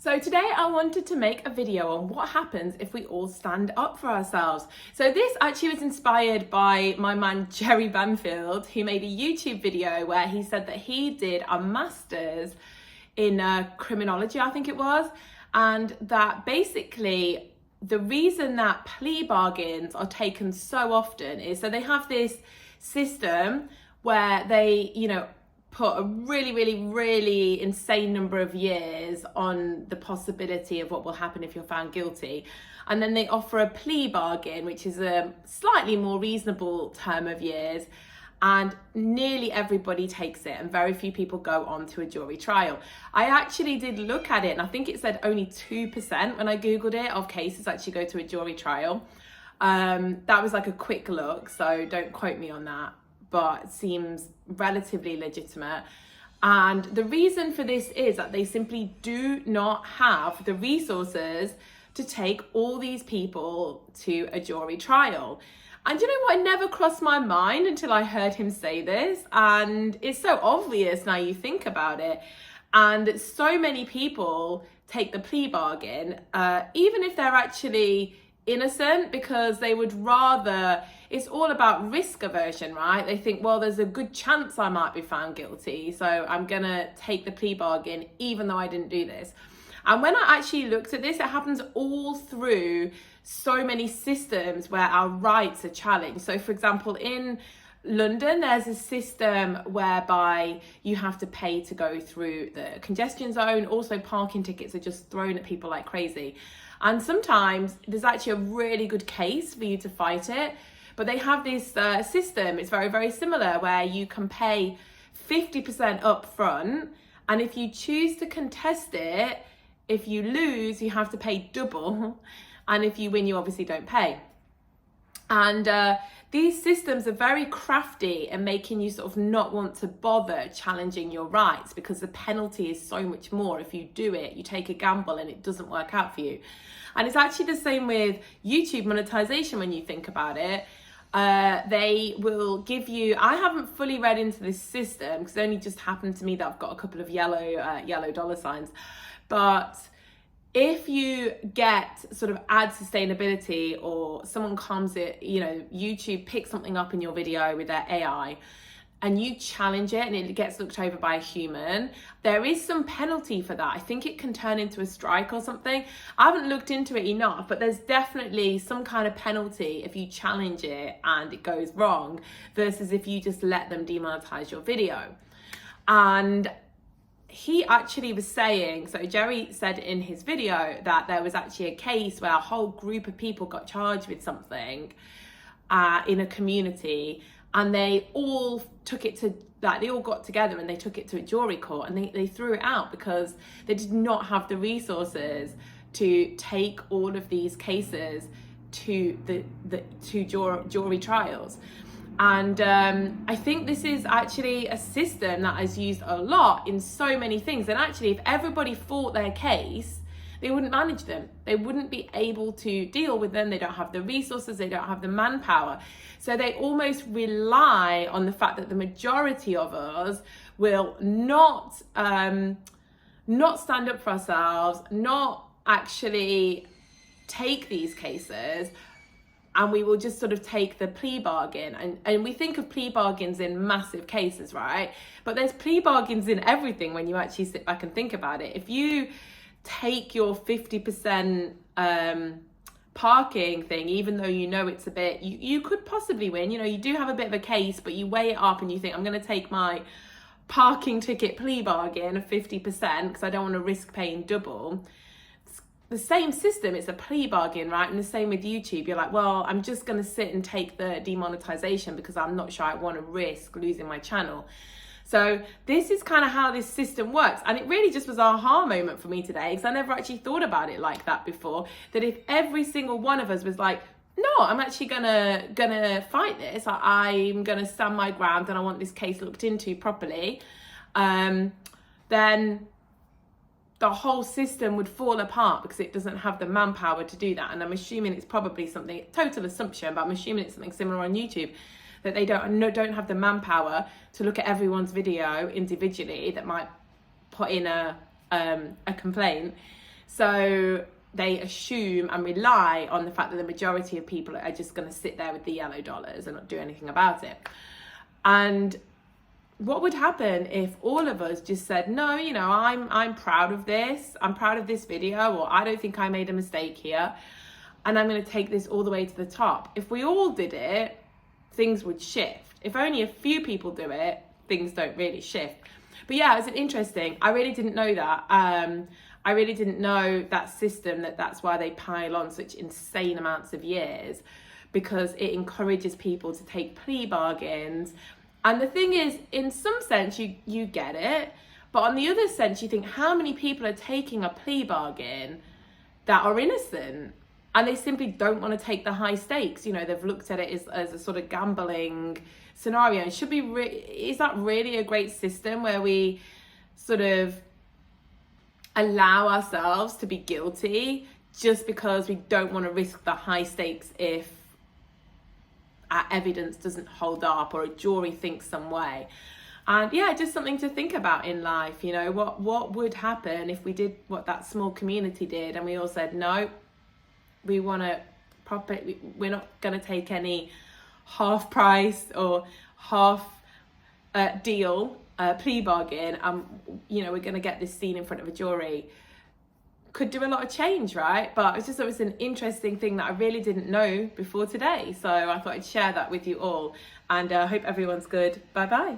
So today I wanted to make a video on what happens if we all stand up for ourselves. So this actually was inspired by my man Jerry Banfield, who made a YouTube video where he said that he did a master's in criminology, I think it was, and that basically the reason that plea bargains are taken so often is so they have this system where they, put a really insane number of years on the possibility of what will happen if you're found guilty. And then they offer a plea bargain, which is a slightly more reasonable term of years. And nearly everybody takes it, and very few people go on to a jury trial. I actually did look at it, and I think it said only 2% when I Googled it of cases actually go to a jury trial. That was like a quick look, so don't quote me on that, but it seems relatively legitimate. And the reason for this is that they simply do not have the resources to take all these people to a jury trial. And you know what? It never crossed my mind until I heard him say this. And it's so obvious now you think about it. And so many people take the plea bargain, even if they're actually innocent, because they would rather, it's all about risk aversion, right? They think, well, there's a good chance I might be found guilty, so I'm gonna take the plea bargain even though I didn't do this. And when I actually looked at this, it happens all through so many systems where our rights are challenged. So for example, in London, there's a system whereby you have to pay to go through the congestion zone. Also, parking tickets are just thrown at people like crazy. And sometimes there's actually a really good case for you to fight it. But they have this system, it's very similar, where you can pay 50% up front. And if you choose to contest it, if you lose, you have to pay double. And if you win, you obviously don't pay. And these systems are very crafty in making you sort of not want to bother challenging your rights, because the penalty is so much more if you do it. You take a gamble and it doesn't work out for you. And it's actually the same with YouTube monetization when you think about it. They will give you, I haven't fully read into this system because it only just happened to me that I've got a couple of yellow dollar signs. But if you get sort of ad sustainability, or someone comes it, YouTube picks something up in your video with their AI and you challenge it and it gets looked over by a human, there is some penalty for that. I think it can turn into a strike or something. I haven't looked into it enough, but there's definitely some kind of penalty if you challenge it and it goes wrong, versus if you just let them demonetize your video. And he actually was saying, so Jerry said in his video that there was actually a case where a whole group of people got charged with something in a community, and they all took it to, like, they all got together and they took it to a jury court, and they threw it out because they did not have the resources to take all of these cases to jury trials. And I think this is actually a system that is used a lot in so many things. And actually, if everybody fought their case, they wouldn't manage them. They wouldn't be able to deal with them. They don't have the resources. They don't have the manpower. So they almost rely on the fact that the majority of us will not stand up for ourselves, not actually take these cases, and we will just sort of take the plea bargain. And we think of plea bargains in massive cases, right? But there's plea bargains in everything when you actually sit back and think about it. If you take your 50% parking thing, even though you know it's a bit, you could possibly win, you do have a bit of a case, but you weigh it up and you think, I'm going to take my parking ticket plea bargain of 50% because I don't want to risk paying double. The same system, it's a plea bargain, right? And the same with YouTube. You're like, well, I'm just going to sit and take the demonetization because I'm not sure I want to risk losing my channel. So this is kind of how this system works. And it really just was an aha moment for me today, because I never actually thought about it like that before. That if every single one of us was like, no, I'm actually gonna fight this. I'm gonna stand my ground and I want this case looked into properly. Then the whole system would fall apart because it doesn't have the manpower to do that. And I'm assuming it's probably something, total assumption, but I'm assuming it's something similar on YouTube, that they don't have the manpower to look at everyone's video individually that might put in a complaint. So they assume and rely on the fact that the majority of people are just going to sit there with the yellow dollars and not do anything about it. And what would happen if all of us just said, no, you know, I'm proud of this. I'm proud of this video, or I don't think I made a mistake here, and I'm going to take this all the way to the top. If we all did it, things would shift. If only a few people do it, things don't really shift. But yeah, it's interesting. I really didn't know that. I really didn't know that system, that's why they pile on such insane amounts of years, because it encourages people to take plea bargains. And the thing is, in some sense, you get it. But on the other sense, you think, how many people are taking a plea bargain that are innocent? And they simply don't want to take the high stakes. You know, they've looked at it as a sort of gambling scenario. It should be, is that really a great system where we sort of allow ourselves to be guilty just because we don't want to risk the high stakes if our evidence doesn't hold up or a jury thinks some way? And yeah, just something to think about in life. You know, what would happen if we did what that small community did and we all said, no, we want to we're not going to take any half price or half deal plea bargain, you know, we're going to get this scene in front of a jury. Could do a lot of change, right? But it was an interesting thing that I really didn't know before today. So I thought I'd share that with you all, and I hope everyone's good. Bye bye.